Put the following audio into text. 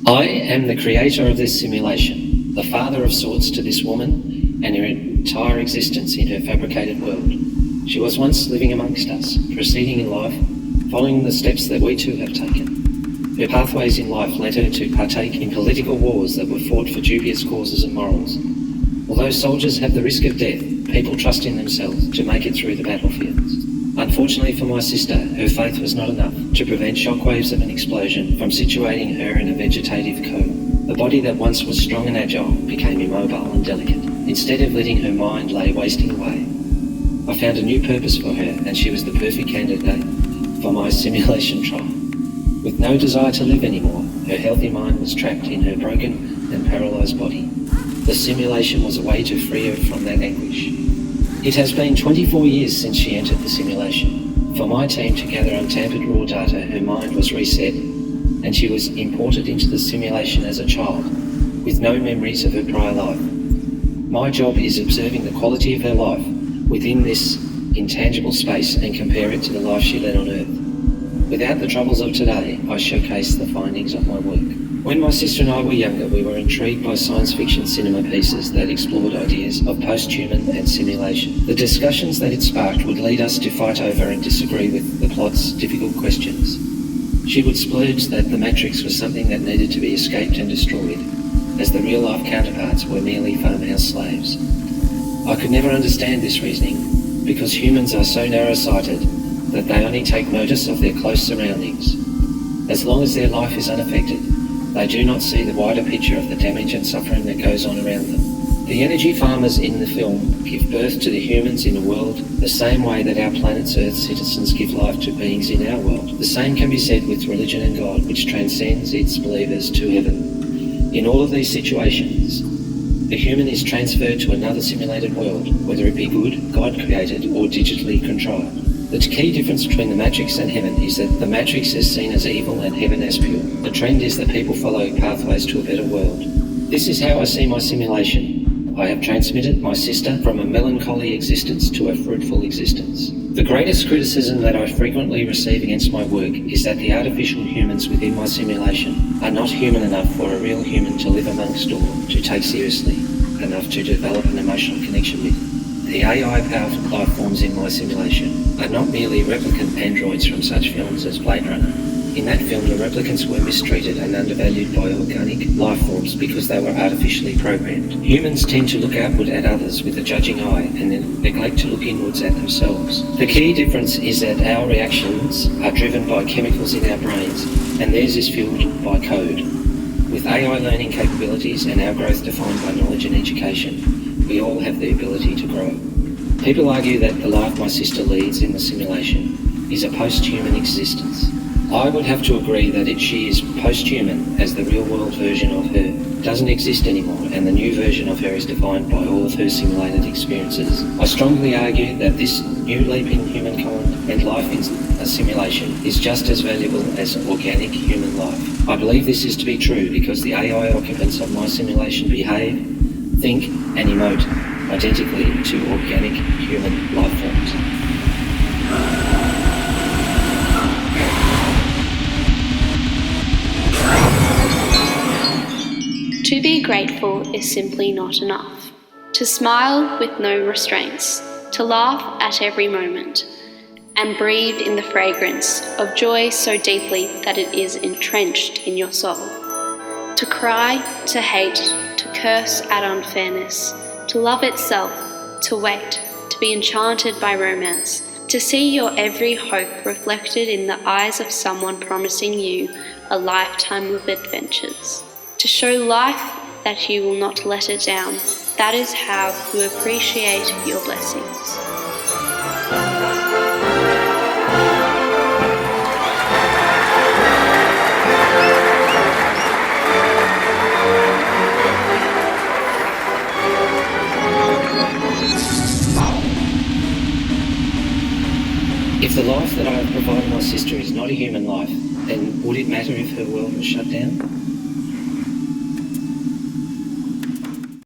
I am the creator of this simulation, the father of sorts to this woman and her entire existence in her fabricated world. She was once living amongst us, proceeding in life, following the steps that we too have taken. Her pathways in life led her to partake in political wars that were fought for dubious causes and morals. Although soldiers have the risk of death, people trust in themselves to make it through the battlefields. Unfortunately for my sister, her faith was not enough to prevent shockwaves of an explosion from situating her in a vegetative coma. The body that once was strong and agile became immobile and delicate. Instead of letting her mind lay wasting away, I found a new purpose for her, and she was the perfect candidate for my simulation trial. With no desire to live anymore, her healthy mind was trapped in her broken and paralysed body. The simulation was a way to free her from that anguish. It has been 24 years since she entered the simulation. For my team to gather untampered raw data, her mind was reset, and she was imported into the simulation as a child, with no memories of her prior life. My job is observing the quality of her life within this intangible space and compare it to the life she led on Earth. Without the troubles of today, I showcase the findings of my work. When my sister and I were younger, we were intrigued by science fiction cinema pieces that explored ideas of post-human and simulation. The discussions that it sparked would lead us to fight over and disagree with the plot's difficult questions. She would splurge that the Matrix was something that needed to be escaped and destroyed, as the real-life counterparts were merely farmhouse slaves. I could never understand this reasoning, because humans are so narrow-sighted that they only take notice of their close surroundings. As long as their life is unaffected, they do not see the wider picture of the damage and suffering that goes on around them. The energy farmers in the film give birth to the humans in the world the same way that our planet's Earth citizens give life to beings in our world. The same can be said with religion and God, which transcends its believers to heaven. In all of these situations, the human is transferred to another simulated world, whether it be good, God-created, or digitally contrived. The key difference between the Matrix and heaven is that the Matrix is seen as evil and heaven as pure. The trend is that people follow pathways to a better world. This is how I see my simulation. I have transmitted my sister from a melancholy existence to a fruitful existence. The greatest criticism that I frequently receive against my work is that the artificial humans within my simulation are not human enough for a real human to live amongst or to take seriously enough to develop an emotional connection with. The AI-powered life forms in my simulation are not merely replicant androids from such films as Blade Runner. In that film, the replicants were mistreated and undervalued by organic life forms because they were artificially programmed. Humans tend to look outward at others with a judging eye and then neglect to look inwards at themselves. The key difference is that our reactions are driven by chemicals in our brains, and theirs is fueled by code. With AI learning capabilities and our growth defined by knowledge and education, we all have the ability to grow. People argue that the life my sister leads in the simulation is a post-human existence. I would have to agree that she is post-human, as the real-world version of her doesn't exist anymore, and the new version of her is defined by all of her simulated experiences. I strongly argue that this new leap in humankind and life in a simulation is just as valuable as organic human life. I believe this is to be true because the AI occupants of my simulation behave, think and emote identically to organic human life forms. To be grateful is simply not enough. To smile with no restraints, to laugh at every moment, and breathe in the fragrance of joy so deeply that it is entrenched in your soul. To cry, to hate, to curse at unfairness, to love itself, to wait, to be enchanted by romance, to see your every hope reflected in the eyes of someone promising you a lifetime of adventures. To show life that you will not let it down. That is how you appreciate your blessings. If the life that I have provided my sister is not a human life, then would it matter if her world was shut down?